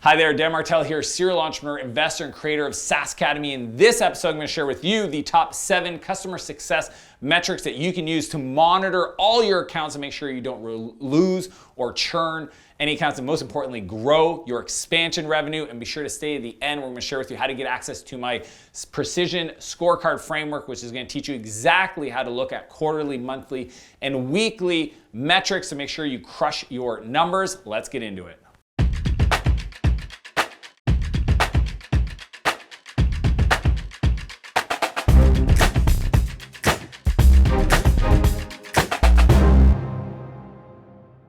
Hi there, Dan Martell here, serial entrepreneur, investor, and creator of SaaS Academy. In this episode, I'm going to share with you the top 7 customer success metrics that you can use to monitor all your accounts and make sure you don't lose or churn any accounts, and most importantly, grow your expansion revenue. And be sure to stay at the end where I'm going to share with you how to get access to my precision scorecard framework, which is going to teach you exactly how to look at quarterly, monthly, and weekly metrics to make sure you crush your numbers. Let's get into it.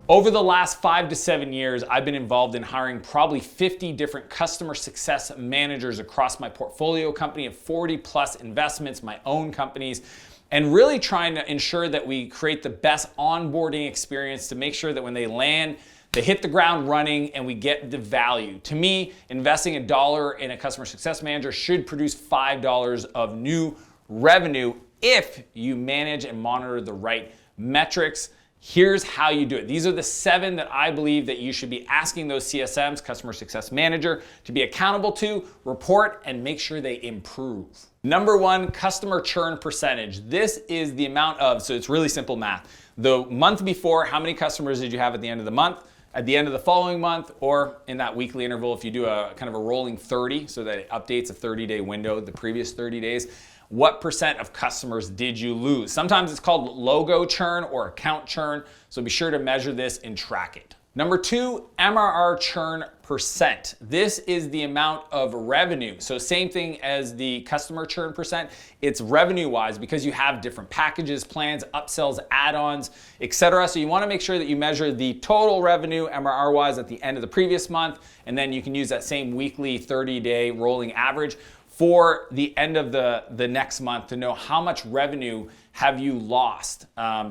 Over the last 5 to 7 years, I've been involved in hiring probably 50 different customer success managers across my portfolio company of 40 plus investments, my own companies, and really trying to ensure that we create the best onboarding experience to make sure that when they land, they hit the ground running and we get the value. To me, investing $1 in a customer success manager should produce $5 of new revenue if you manage and monitor the right metrics. Here's how you do it. These are the 7 that I believe that you should be asking those CSMs, customer success manager, to be accountable to, report, and make sure they improve. Number 1, customer churn percentage. This is the amount of, so it's really simple math. The month before, how many customers did you have at the end of the month? At the end of the following month, or in that weekly interval, if you do a kind of a rolling 30, so that it updates a 30-day window, the previous 30 days, what percent of customers did you lose? Sometimes it's called logo churn or account churn, so be sure to measure this and track it. Number 2, MR churn percent. This is the amount of revenue. So same thing as the customer churn percent, it's revenue-wise because you have different packages, plans, upsells, add-ons, etc. So you want to make sure that you measure the total revenue MRR-wise at the end of the previous month, and then you can use that same weekly 30-day rolling average for the end of the next month to know how much revenue have you lost,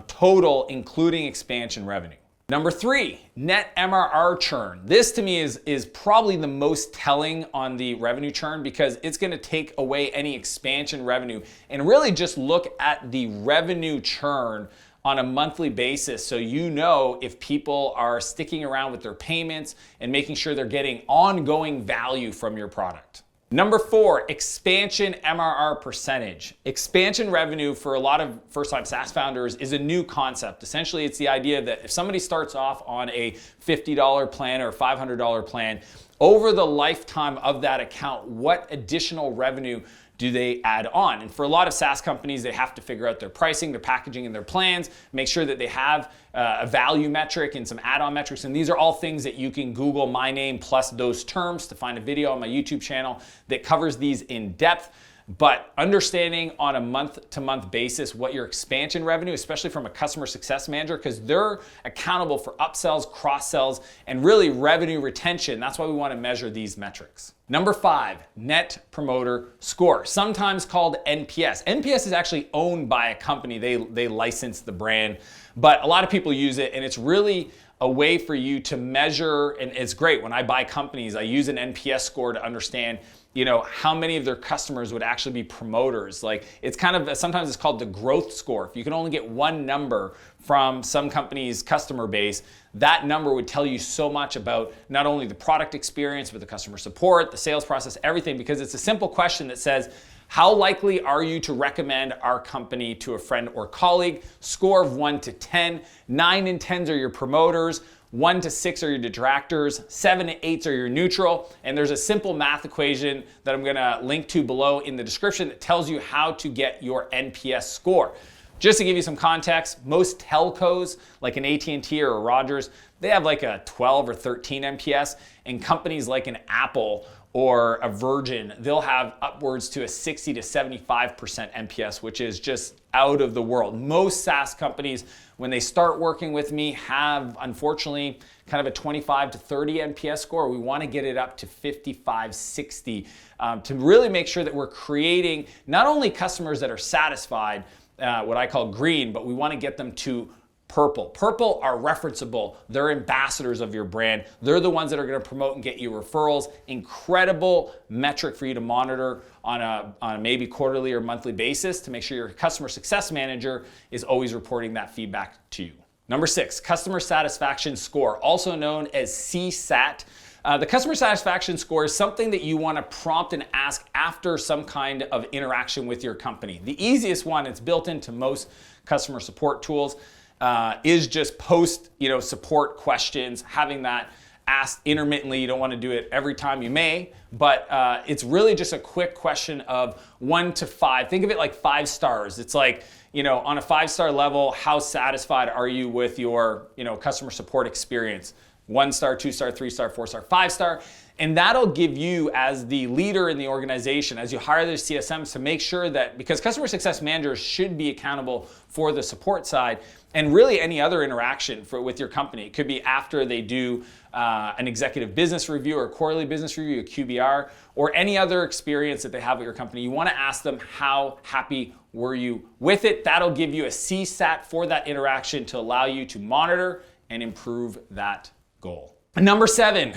total including expansion revenue. Number 3, net MRR churn. This to me is probably the most telling on the revenue churn because it's going to take away any expansion revenue and really just look at the revenue churn on a monthly basis so you know if people are sticking around with their payments and making sure they're getting ongoing value from your product. Number 4, expansion MRR percentage. Expansion revenue for a lot of first-time SaaS founders is a new concept. Essentially, it's the idea that if somebody starts off on a $50 plan or $500 plan, over the lifetime of that account, what additional revenue do they add on? And for a lot of SaaS companies, they have to figure out their pricing, their packaging, and their plans, make sure that they have a value metric and some add-on metrics. And these are all things that you can Google my name plus those terms to find a video on my YouTube channel that covers these in depth. But understanding on a month-to-month basis what your expansion revenue, especially from a customer success manager, because they're accountable for upsells, cross-sells, and really revenue retention. That's why we want to measure these metrics. Number 5, Net Promoter Score, sometimes called NPS. NPS is actually owned by a company. They license the brand, but a lot of people use it, and it's really a way for you to measure, and it's great. When I buy companies, I use an NPS score to understand how many of their customers would actually be promoters. Like it's kind of, sometimes it's called the growth score. If you can only get one number from some company's customer base, that number would tell you so much about not only the product experience, but the customer support, the sales process, everything, because it's a simple question that says, how likely are you to recommend our company to a friend or colleague? Score of 1 to 10. 9 and 10s are your promoters. 1 to 6 are your detractors, 7 to 8 are your neutral, and there's a simple math equation that I'm gonna link to below in the description that tells you how to get your NPS score. Just to give you some context, most telcos, like an AT&T or a Rogers, they have like a 12 or 13 NPS, and companies like an Apple or a Virgin, they'll have upwards to a 60 to 75% NPS, which is just out of the world. Most SaaS companies, when they start working with me, have unfortunately kind of a 25 to 30 NPS score. We want to get it up to 55, 60 to really make sure that we're creating not only customers that are satisfied, what I call green, but we want to get them to purple. Purple are referenceable. They're ambassadors of your brand. They're the ones that are going to promote and get you referrals. Incredible metric for you to monitor on a maybe quarterly or monthly basis to make sure your customer success manager is always reporting that feedback to you. Number 6, customer satisfaction score, also known as CSAT. The customer satisfaction score is something that you want to prompt and ask after some kind of interaction with your company. The easiest one, it's built into most customer support tools, is just post, support questions, having that asked intermittently. You don't want to do it every time, you may, but it's really just a quick question of 1 to 5. Think of it like 5 stars. It's like, on a 5-star level, how satisfied are you with your, customer support experience? 1 star, 2 star, 3 star, 4 star, 5 star. And that'll give you, as the leader in the organization, as you hire the CSMs, to make sure that, because customer success managers should be accountable for the support side and really any other interaction with your company. It could be after they do an executive business review or quarterly business review, a QBR, or any other experience that they have with your company. You want to ask them, how happy were you with it? That'll give you a CSAT for that interaction to allow you to monitor and improve that goal. Number 7,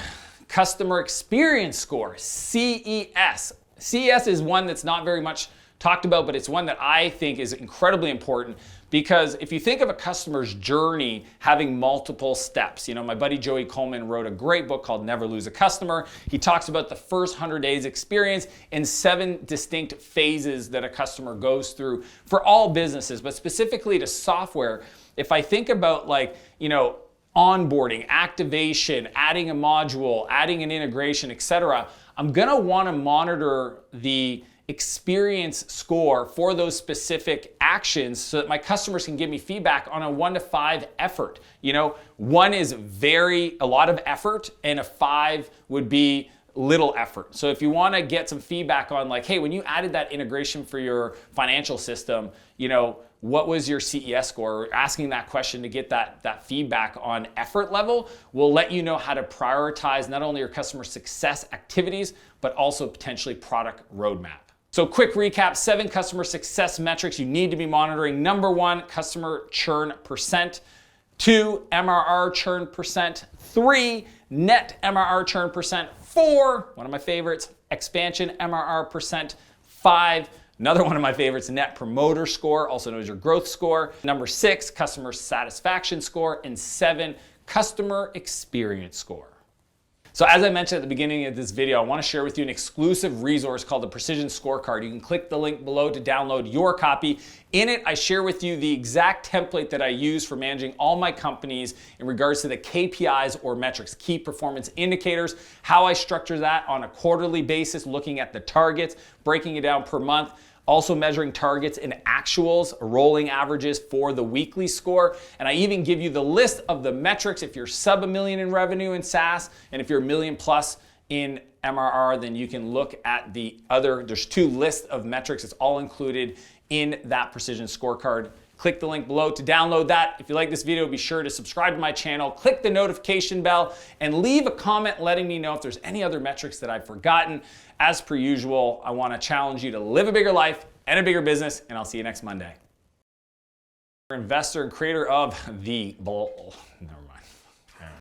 customer experience score, CES. CES is one that's not very much talked about, but it's one that I think is incredibly important, because if you think of a customer's journey having multiple steps, my buddy Joey Coleman wrote a great book called Never Lose a Customer. He talks about the first 100 days experience in 7 distinct phases that a customer goes through for all businesses, but specifically to software. If I think about onboarding, activation, adding a module, adding an integration, etc., I'm gonna wanna monitor the experience score for those specific actions so that my customers can give me feedback on a 1 to 5 effort. 1 is a lot of effort, and a 5 would be little effort. So if you want to get some feedback on hey, when you added that integration for your financial system, what was your CES score? Asking that question to get that feedback on effort level will let you know how to prioritize not only your customer success activities, but also potentially product roadmap. So quick recap, 7 customer success metrics you need to be monitoring. Number 1, customer churn percent. 2, MRR churn percent. 3, net MRR churn percent. 4, one of my favorites, expansion MRR percent. 5, another one of my favorites, net promoter score, also known as your growth score. Number 6, customer satisfaction score. And 7, customer experience score. So as I mentioned at the beginning of this video, I want to share with you an exclusive resource called the Precision Scorecard. You can click the link below to download your copy. In it, I share with you the exact template that I use for managing all my companies in regards to the KPIs or metrics, key performance indicators, how I structure that on a quarterly basis, looking at the targets, breaking it down per month, also measuring targets and actuals, rolling averages for the weekly score. And I even give you the list of the metrics if you're sub $1 million in revenue in SaaS, and if you're $1 million plus in MRR, then you can look at there's 2 lists of metrics. It's all included in that Precision Scorecard. Click the link below to download that. If you like this video, be sure to subscribe to my channel, click the notification bell, and leave a comment letting me know if there's any other metrics that I've forgotten. As per usual, I want to challenge you to live a bigger life and a bigger business, and I'll see you next Monday. Investor and creator of the